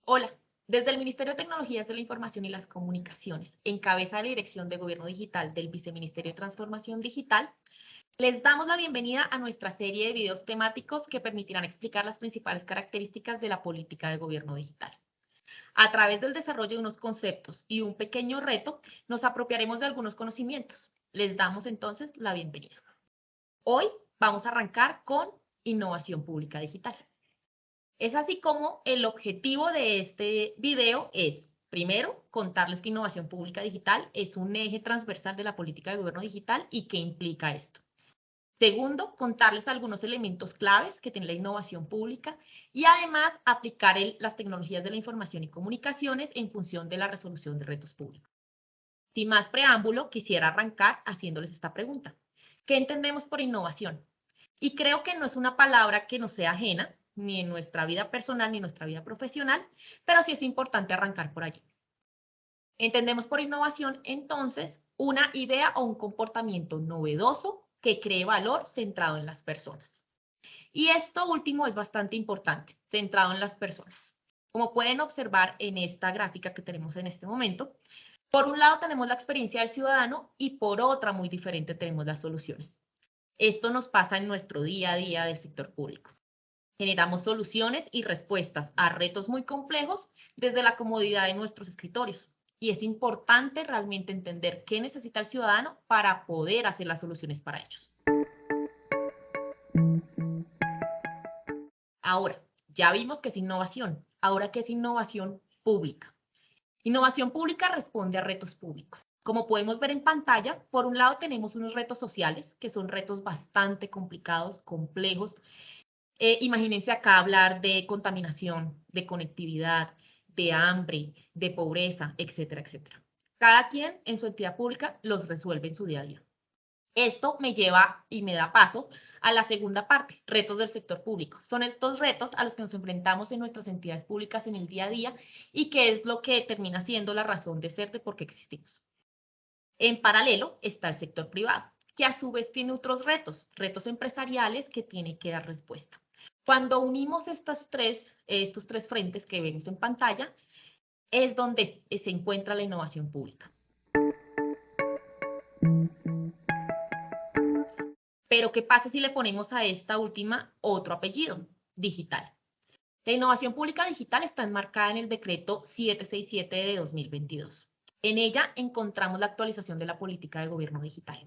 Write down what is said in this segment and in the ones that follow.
Hola, desde el Ministerio de Tecnologías de la Información y las Comunicaciones, en cabeza de la Dirección de Gobierno Digital del Viceministerio de Transformación Digital, les damos la bienvenida a nuestra serie de videos temáticos que permitirán explicar las principales características de la política de gobierno digital. A través del desarrollo de unos conceptos y un pequeño reto, nos apropiaremos de algunos conocimientos. Les damos entonces la bienvenida. Hoy vamos a arrancar con innovación pública digital. Es así como el objetivo de este video es, primero, contarles que innovación pública digital es un eje transversal de la política de gobierno digital y qué implica esto. Segundo, contarles algunos elementos claves que tiene la innovación pública y además aplicar las tecnologías de la información y comunicaciones en función de la resolución de retos públicos. Sin más preámbulo, quisiera arrancar haciéndoles esta pregunta. ¿Qué entendemos por innovación? Y creo que no es una palabra que nos sea ajena, ni en nuestra vida personal ni en nuestra vida profesional, pero sí es importante arrancar por allí. Entendemos por innovación, entonces, una idea o un comportamiento novedoso que cree valor centrado en las personas. Y esto último es bastante importante, centrado en las personas. Como pueden observar en esta gráfica que tenemos en este momento, por un lado tenemos la experiencia del ciudadano y por otra muy diferente tenemos las soluciones. Esto nos pasa en nuestro día a día del sector público. Generamos soluciones y respuestas a retos muy complejos desde la comodidad de nuestros escritorios. Y es importante realmente entender qué necesita el ciudadano para poder hacer las soluciones para ellos. Ahora, ya vimos que es innovación. Ahora, ¿qué es innovación pública? Innovación pública responde a retos públicos. Como podemos ver en pantalla, por un lado tenemos unos retos sociales, que son retos bastante complicados, complejos. Imagínense acá hablar de contaminación, de conectividad, de hambre, de pobreza, etcétera, etcétera. Cada quien en su entidad pública los resuelve en su día a día. Esto me lleva y me da paso a la segunda parte, retos del sector público. Son estos retos a los que nos enfrentamos en nuestras entidades públicas en el día a día y que es lo que termina siendo la razón de ser de por qué existimos. En paralelo está el sector privado, que a su vez tiene otros retos, retos empresariales que tiene que dar respuesta. Cuando unimos estos tres frentes que vemos en pantalla, es donde se encuentra la innovación pública. Pero, ¿qué pasa si le ponemos a esta última otro apellido? Digital. La innovación pública digital está enmarcada en el decreto 767 de 2022. En ella encontramos la actualización de la política de gobierno digital.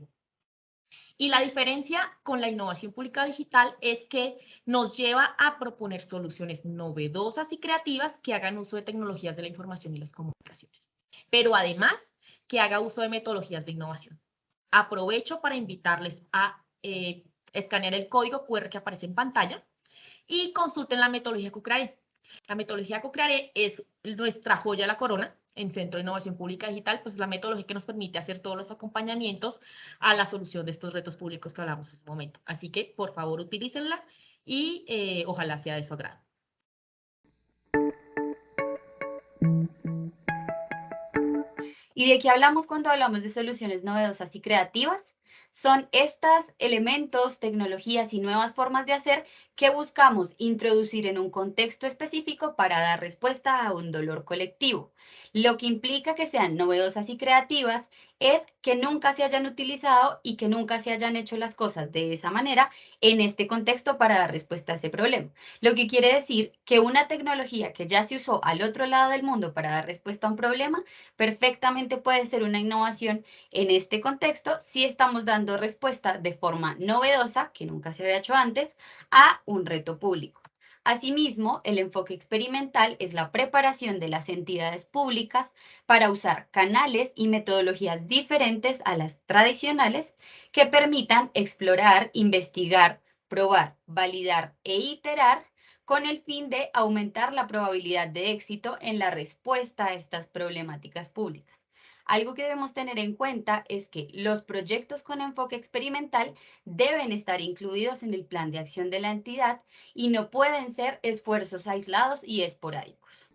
Y la diferencia con la innovación pública digital es que nos lleva a proponer soluciones novedosas y creativas que hagan uso de tecnologías de la información y las comunicaciones, pero además que haga uso de metodologías de innovación. Aprovecho para invitarles a escanear el código QR que aparece en pantalla y consulten la metodología Cucrae. La metodología Cucrae es nuestra joya de la corona en Centro de Innovación Pública Digital, pues es la metodología que nos permite hacer todos los acompañamientos a la solución de estos retos públicos que hablamos en este momento. Así que, por favor, utilícenla y ojalá sea de su agrado. ¿Y de qué hablamos cuando hablamos de soluciones novedosas y creativas? Son estos elementos, tecnologías y nuevas formas de hacer que buscamos introducir en un contexto específico para dar respuesta a un dolor colectivo. Lo que implica que sean novedosas y creativas es que nunca se hayan utilizado y que nunca se hayan hecho las cosas de esa manera en este contexto para dar respuesta a ese problema. Lo que quiere decir que una tecnología que ya se usó al otro lado del mundo para dar respuesta a un problema perfectamente puede ser una innovación en este contexto si estamos dando respuesta de forma novedosa, que nunca se había hecho antes, a un reto público. Asimismo, el enfoque experimental es la preparación de las entidades públicas para usar canales y metodologías diferentes a las tradicionales que permitan explorar, investigar, probar, validar e iterar con el fin de aumentar la probabilidad de éxito en la respuesta a estas problemáticas públicas. Algo que debemos tener en cuenta es que los proyectos con enfoque experimental deben estar incluidos en el plan de acción de la entidad y no pueden ser esfuerzos aislados y esporádicos.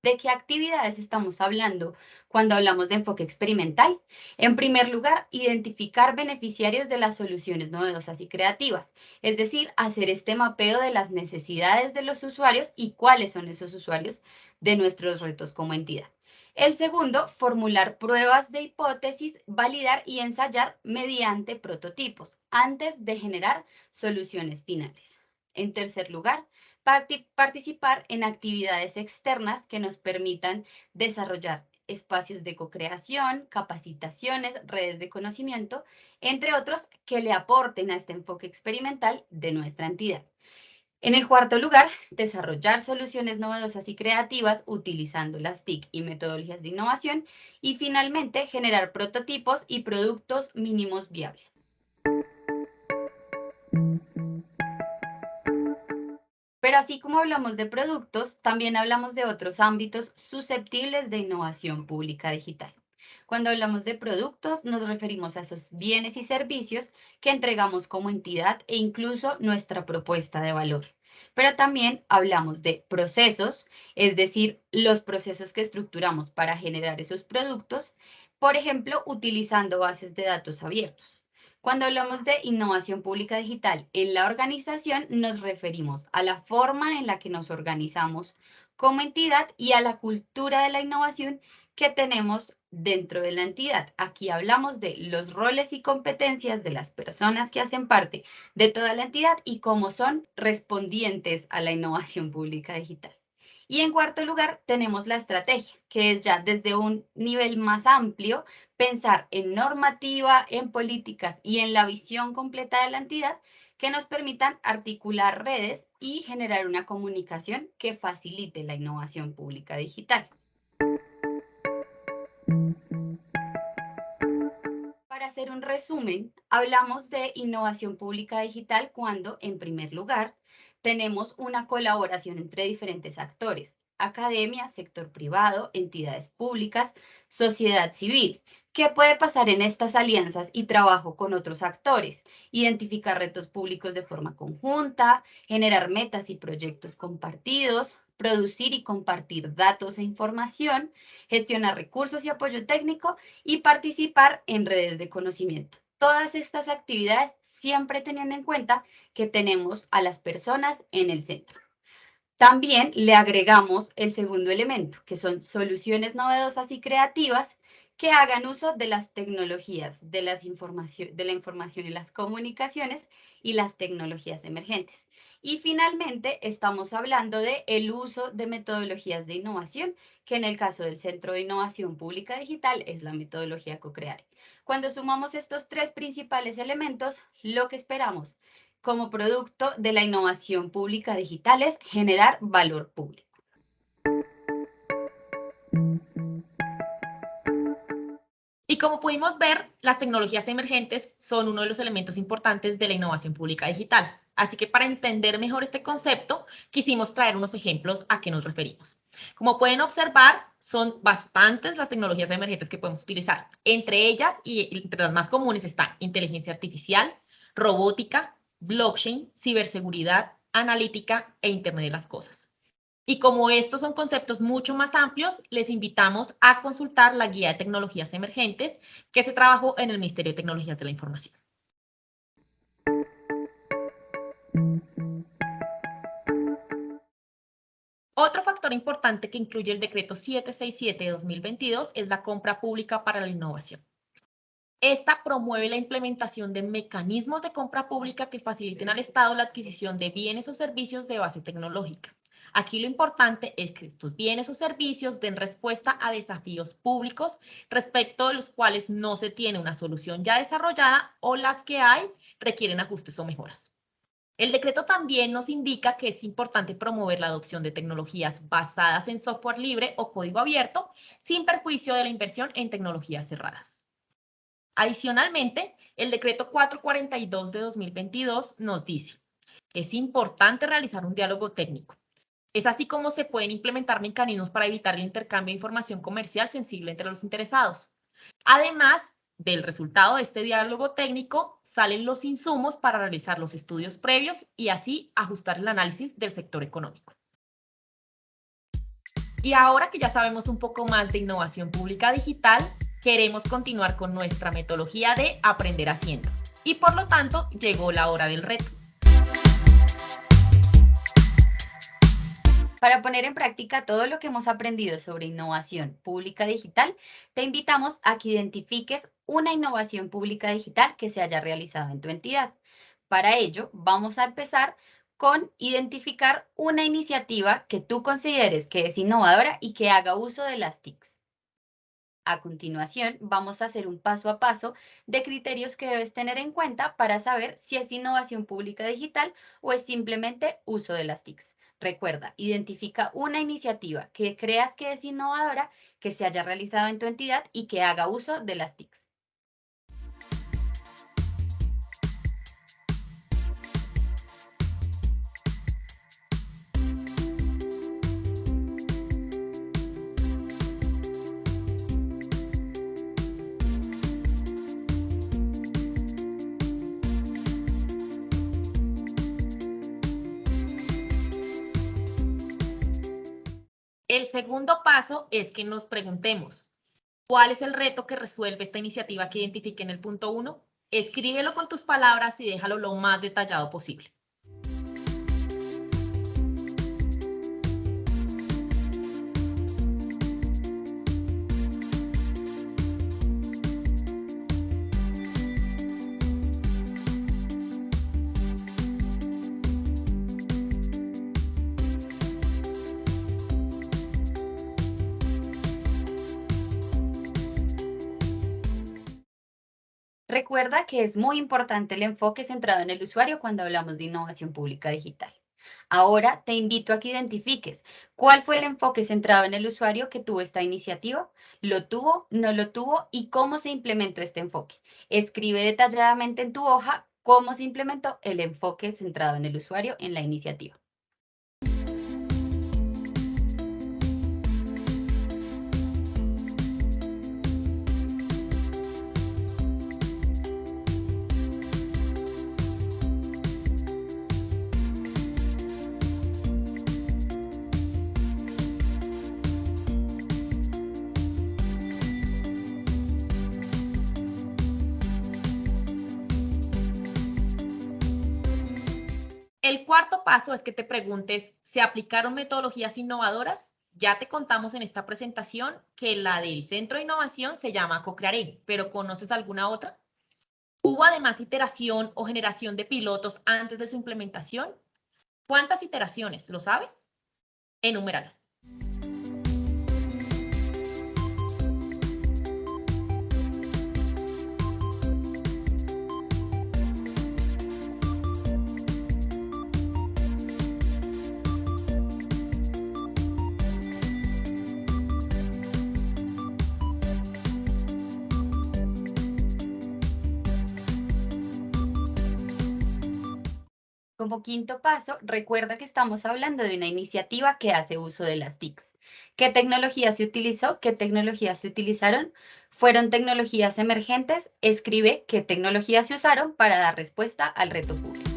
¿De qué actividades estamos hablando cuando hablamos de enfoque experimental? En primer lugar, identificar beneficiarios de las soluciones novedosas y creativas, es decir, hacer este mapeo de las necesidades de los usuarios y cuáles son esos usuarios de nuestros retos como entidad. El segundo, formular pruebas de hipótesis, validar y ensayar mediante prototipos antes de generar soluciones finales. En tercer lugar, participar en actividades externas que nos permitan desarrollar espacios de co-creación, capacitaciones, redes de conocimiento, entre otros, que le aporten a este enfoque experimental de nuestra entidad. En el cuarto lugar, desarrollar soluciones novedosas y creativas utilizando las TIC y metodologías de innovación. Y finalmente, generar prototipos y productos mínimos viables. Pero así como hablamos de productos, también hablamos de otros ámbitos susceptibles de innovación pública digital. Cuando hablamos de productos, nos referimos a esos bienes y servicios que entregamos como entidad e incluso nuestra propuesta de valor. Pero también hablamos de procesos, es decir, los procesos que estructuramos para generar esos productos, por ejemplo, utilizando bases de datos abiertos. Cuando hablamos de innovación pública digital en la organización, nos referimos a la forma en la que nos organizamos como entidad y a la cultura de la innovación que tenemos dentro de la entidad. Aquí hablamos de los roles y competencias de las personas que hacen parte de toda la entidad y cómo son respondientes a la innovación pública digital. Y en cuarto lugar, tenemos la estrategia, que es ya desde un nivel más amplio, pensar en normativa, en políticas y en la visión completa de la entidad que nos permitan articular redes y generar una comunicación que facilite la innovación pública digital. Para hacer un resumen, hablamos de innovación pública digital cuando, en primer lugar, tenemos una colaboración entre diferentes actores: academia, sector privado, entidades públicas, sociedad civil. ¿Qué puede pasar en estas alianzas y trabajo con otros actores? Identificar retos públicos de forma conjunta, generar metas y proyectos compartidos, producir y compartir datos e información, gestionar recursos y apoyo técnico y participar en redes de conocimiento. Todas estas actividades siempre teniendo en cuenta que tenemos a las personas en el centro. También le agregamos el segundo elemento, que son soluciones novedosas y creativas que hagan uso de las tecnologías, de la información y las comunicaciones y las tecnologías emergentes. Y finalmente, estamos hablando de el uso de metodologías de innovación, que en el caso del Centro de Innovación Pública Digital es la metodología CoCreare. Cuando sumamos estos tres principales elementos, lo que esperamos como producto de la innovación pública digital es generar valor público. Y como pudimos ver, las tecnologías emergentes son uno de los elementos importantes de la innovación pública digital. Así que para entender mejor este concepto, quisimos traer unos ejemplos a qué nos referimos. Como pueden observar, son bastantes las tecnologías emergentes que podemos utilizar. Entre ellas y entre las más comunes están inteligencia artificial, robótica, blockchain, ciberseguridad, analítica e Internet de las cosas. Y como estos son conceptos mucho más amplios, les invitamos a consultar la Guía de Tecnologías Emergentes que se trabajó en el Ministerio de Tecnologías de la Información. Otro factor importante que incluye el decreto 767 de 2022 es la compra pública para la innovación. Esta promueve la implementación de mecanismos de compra pública que faciliten al Estado la adquisición de bienes o servicios de base tecnológica. Aquí lo importante es que estos bienes o servicios den respuesta a desafíos públicos respecto de los cuales no se tiene una solución ya desarrollada o las que hay requieren ajustes o mejoras. El decreto también nos indica que es importante promover la adopción de tecnologías basadas en software libre o código abierto sin perjuicio de la inversión en tecnologías cerradas. Adicionalmente, el decreto 442 de 2022 nos dice: es importante realizar un diálogo técnico. Es así como se pueden implementar mecanismos para evitar el intercambio de información comercial sensible entre los interesados. Además del resultado de este diálogo técnico, salen los insumos para realizar los estudios previos y así ajustar el análisis del sector económico. Y ahora que ya sabemos un poco más de innovación pública digital, queremos continuar con nuestra metodología de aprender haciendo. Y por lo tanto, llegó la hora del reto. Para poner en práctica todo lo que hemos aprendido sobre innovación pública digital, te invitamos a que identifiques una innovación pública digital que se haya realizado en tu entidad. Para ello, vamos a empezar con identificar una iniciativa que tú consideres que es innovadora y que haga uso de las TICs. A continuación, vamos a hacer un paso a paso de criterios que debes tener en cuenta para saber si es innovación pública digital o es simplemente uso de las TICs. Recuerda, identifica una iniciativa que creas que es innovadora, que se haya realizado en tu entidad y que haga uso de las TICs. El segundo paso es que nos preguntemos, ¿cuál es el reto que resuelve esta iniciativa que identifique en el punto 1? Escríbelo con tus palabras y déjalo lo más detallado posible. Recuerda que es muy importante el enfoque centrado en el usuario cuando hablamos de innovación pública digital. Ahora te invito a que identifiques cuál fue el enfoque centrado en el usuario que tuvo esta iniciativa, lo tuvo, no lo tuvo y cómo se implementó este enfoque. Escribe detalladamente en tu hoja cómo se implementó el enfoque centrado en el usuario en la iniciativa. El cuarto paso es que te preguntes, ¿se aplicaron metodologías innovadoras? Ya te contamos en esta presentación que la del Centro de Innovación se llama Cocrearé, pero ¿conoces alguna otra? ¿Hubo además iteración o generación de pilotos antes de su implementación? ¿Cuántas iteraciones? ¿Lo sabes? Enuméralas. Como quinto paso, recuerda que estamos hablando de una iniciativa que hace uso de las TICs. ¿Qué tecnología se utilizó? ¿Qué tecnologías se utilizaron? ¿Fueron tecnologías emergentes? Escribe qué tecnologías se usaron para dar respuesta al reto público.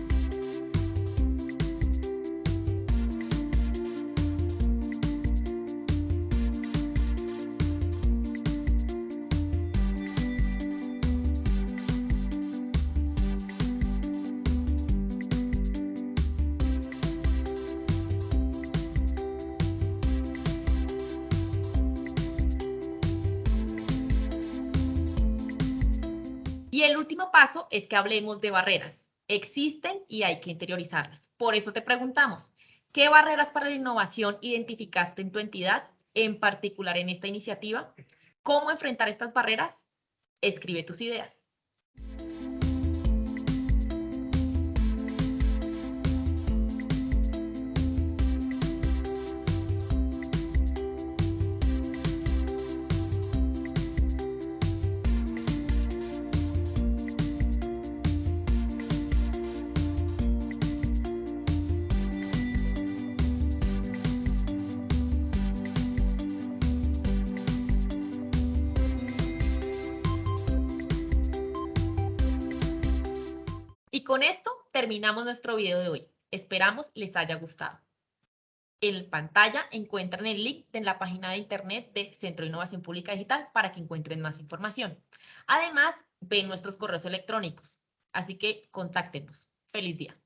Y el último paso es que hablemos de barreras. Existen y hay que interiorizarlas. Por eso te preguntamos, ¿qué barreras para la innovación identificaste en tu entidad, en particular en esta iniciativa? ¿Cómo enfrentar estas barreras? Escribe tus ideas. Y con esto terminamos nuestro video de hoy. Esperamos les haya gustado. En pantalla encuentran el link de la página de internet de Centro de Innovación Pública Digital para que encuentren más información. Además, ven nuestros correos electrónicos, así que contáctenos. ¡Feliz día!